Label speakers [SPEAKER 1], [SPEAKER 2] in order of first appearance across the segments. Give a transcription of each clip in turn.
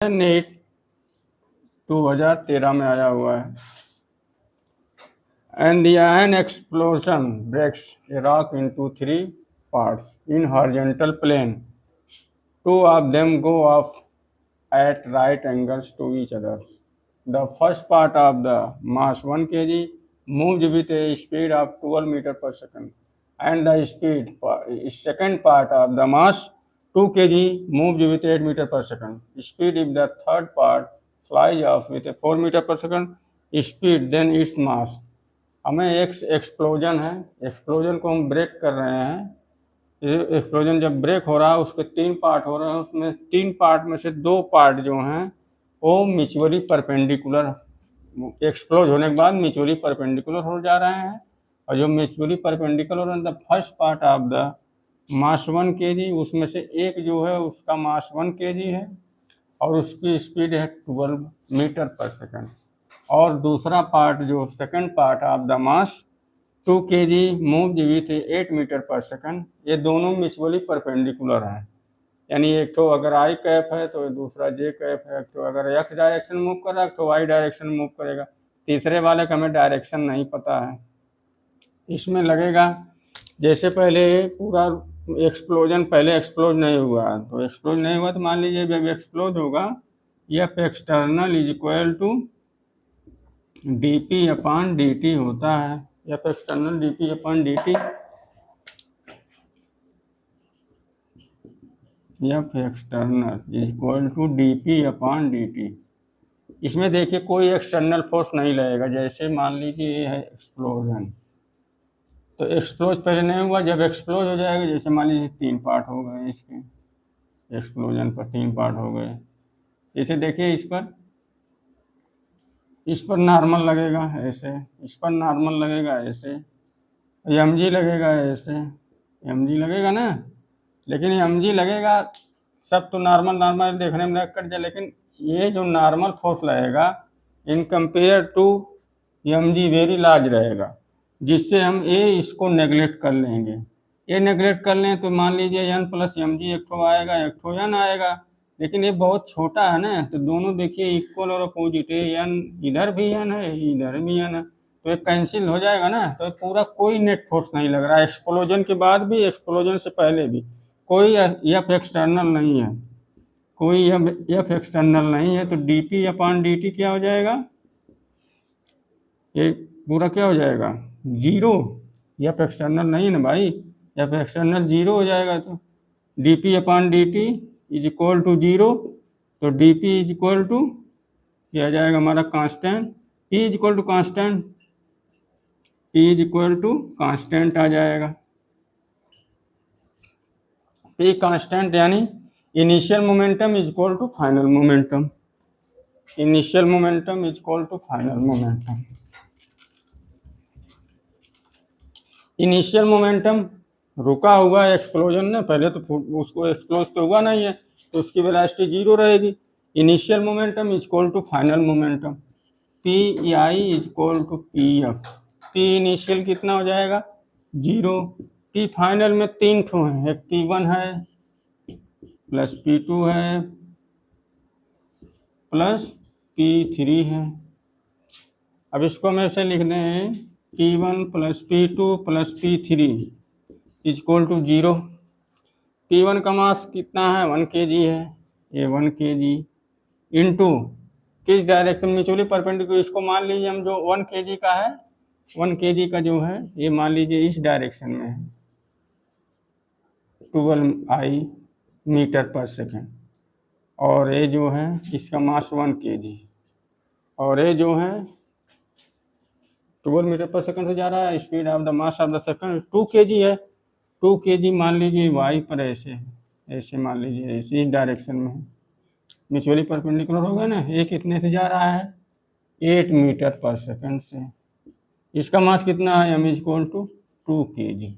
[SPEAKER 1] NEET 2013 में आया हुआ है। And the iron explosion breaks a rock into 3 parts in horizontal plane. 2 of them go off at right angles to each other. The first part of the mass 1 kg moves with a speed of 12 meter per second, and the second part of the mass 2 kg moves with 8 meter per second speed. If the third part flies off with a 4 meter per second speed, then its mass. हमें एक explosion है, explosion को हम break कर रहे हैं। ये explosion जब ब्रेक हो रहा है उसके 3 पार्ट हो रहे हैं, उसमें 3 पार्ट में से 2 पार्ट जो हैं वो म्यूचुअली परपेंडिकुलर, एक्सप्लोज होने के बाद म्यूचुअली परपेंडिकुलर हो जा रहे हैं। और जो म्यूचुअली परपेंडिकुलर है, the first part of the mass 1 kg, उसमें से एक जो है उसका मास 1 kg है और उसकी स्पीड है 12 मीटर पर सेकंड। और दूसरा पार्ट जो second part of the mass 2 kg move with 8 metre per second, ये दोनों म्यूचुअली परपेंडिकुलर हैं। यानी एक तो अगर आई कैप है तो दूसरा जे कैप है, तो अगर एक्स डायरेक्शन मूव कर रहा है तो वाई डायरेक्शन मूव करेगा। तीसरे वाले का हमें डायरेक्शन नहीं पता है। इसमें लगेगा जैसे पहले पूरा एक्सप्लोजन, पहले एक्सप्लोज नहीं हुआ, तो एक्सप्लोज नहीं हुआ तो मान लीजिए जब एक्सप्लोज होगा F external is equal to dp upon dt होता है। F external dp upon dt, F external is equal to dp upon dt। इसमें देखिए कोई एक्सटर्नल फोर्स नहीं लगेगा। जैसे मान लीजिए ये है एक्सप्लोजन, तो एक्सप्लोज पहले नहीं हुआ, जब एक्सप्लोज हो जाएगा, जैसे मान लीजिए 3 पार्ट हो गए इसके, एक्सप्लोजन पर 3 पार्ट हो गए। जैसे देखिए इस पर नॉर्मल लगेगा ऐसे, इस पर नॉर्मल लगेगा ऐसे, mg लगेगा ऐसे, mg लगेगा ना। लेकिन mg लगेगा, सब तो नॉर्मल देखने में कट जाए, लेकिन ये जो नॉर्मल फोर्स लगेगा in compare to mg very large रहेगा, जिससे हम इसको नेगलेक्ट कर लेंगे। ये नेगलेक्ट कर लें तो मान लीजिए n प्लस mg एक ठो आएगा, एक ठो n आएगा, लेकिन ये बहुत छोटा है ना, तो दोनों देखिए इक्वल और अपोजिट है। n इधर भी n है, इधर भी n है, तो ये कैंसिल हो जाएगा ना। तो पूरा कोई नेट फोर्स नहीं लग रहा है। एक्सप्लोजन के बाद भी, एक्सप्लोजन से पहले भी कोई एफ एक्सटर्नल नहीं है, कोई एफ एक्सटर्नल नहीं है। तो dp अपॉन dt क्या हो जाएगा, ये पूरा क्या हो जाएगा, जीरो। एफ एक्सटर्नल नहीं है ना भाई, एफ एक्सटर्नल जीरो हो जाएगा। तो dp upon dt is equal to zero, तो dp इज इक्वल टू क्या आ जाएगा हमारा constant, p is equal to constant, p is equal to constant आ जाएगा। p कांस्टेंट यानी initial momentum is equal to final momentum, initial momentum is equal to final momentum. Initial momentum रुका हुआ explosion ने, पहले तो उसको एक्सप्लोज तो हुआ नहीं है, तो उसकी वेलोसिटी जीरो रहेगी। Initial momentum is equal to final momentum, P I is equal to P F. P initial कितना हो जाएगा, जीरो। पी फाइनल में 3 ठो हैं, एक P1 है प्लस P2 है प्लस P3 है। अब इसको हम ऐसे लिख दें, P1 plus P2 plus P3 is equal to zero. P1 का मास कितना है, 1 kg है, ये 1 kg इंटू किस डायरेक्शन, म्यूचुअली परपेंडिकुलर। इसको मान लीजिए हम जो 1 kg का है, 1 kg का जो है ये मान लीजिए इस डायरेक्शन में है, 12 मीटर पर सेकेंड, और ये जो है इसका मास 1 kg, और ये जो है 12 मीटर पर सेकंड से जा रहा है। Speed of the mass of the second 2 kg है, 2 kg मान लीजिए वाई पर ऐसे, ऐसे मान लीजिए इस डायरेक्शन में है, म्यूचुअली परपेंडिकुलर होगा ना। ये कितने से जा रहा है, 8 मीटर पर सेकंड से। इसका मास कितना है, m is equal to 2 kg,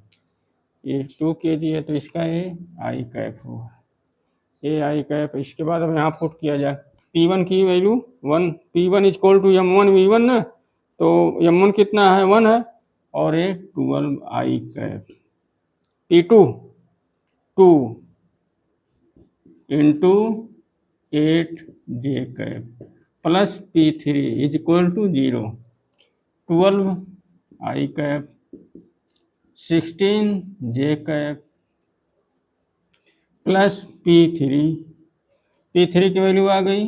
[SPEAKER 1] ये 2 kg है, तो इसका ये आई कैप हुआ, ये आई कैप। इसके बाद अब यहाँ पुट किया जाए, P1 की value 1, P1 is equal to m1 V1 ना, तो m1 कितना है, 1 है, और ये 12 I cap. P2 2 into 8 J cap plus P3 is equal to 0, 12 I cap 16 J cap plus P3 की वैल्यू आ गई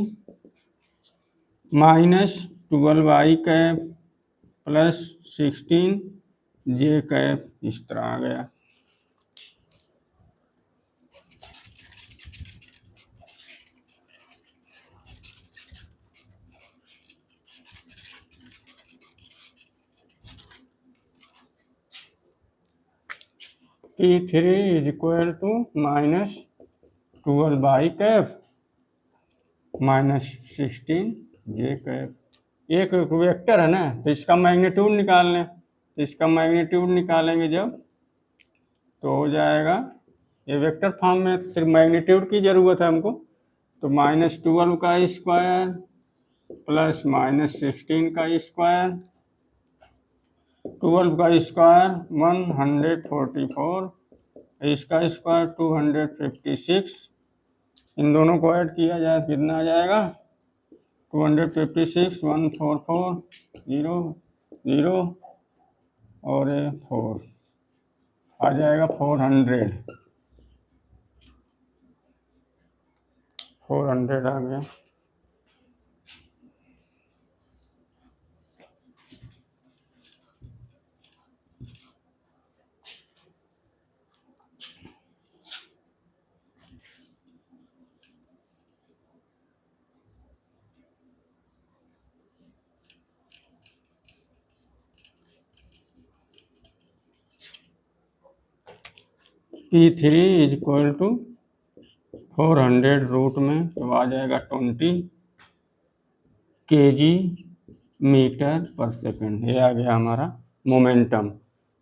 [SPEAKER 1] -12 I cap plus 16 J cap, इस तरह आ गया। P3 is equal to -12 I cap -16 J cap. एक vector है ना, तो इसका मैग्नीट्यूड निकाल लें। तो इसका मैग्नीट्यूड निकालेंगे जब, तो हो जाएगा, ये वेक्टर फॉर्म में तो सिर्फ मैग्नीट्यूड की ज़रूरत है हमको। तो -12 का स्क्वायर प्लस -16 का स्क्वायर, 12 का स्क्वायर 144, इसका स्क्वायर 256। इन दोनों को ऐड किया जाए कितना आ जाएगा, 256 144 0 0 और 4 आ जाएगा 400 आ गया। P3 is equal to 400 root में तो आ जाएगा 20 kg मीटर पर सेकंड। ये आ गया हमारा मोमेंटम।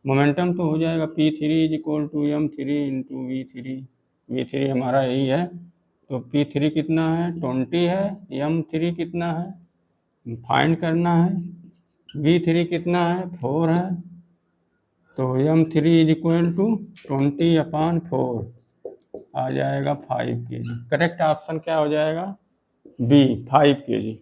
[SPEAKER 1] मोमेंटम तो हो जाएगा P3 is equal to m3 into V3 हमारा यही है। तो P3 कितना है 20 है, m3 कितना है फाइंड करना है, V3 कितना है 4 है। तो m3 इज इक्वल टू 20/4 आ जाएगा 5 kg। करेक्ट ऑप्शन क्या हो जाएगा, बी 5 kg।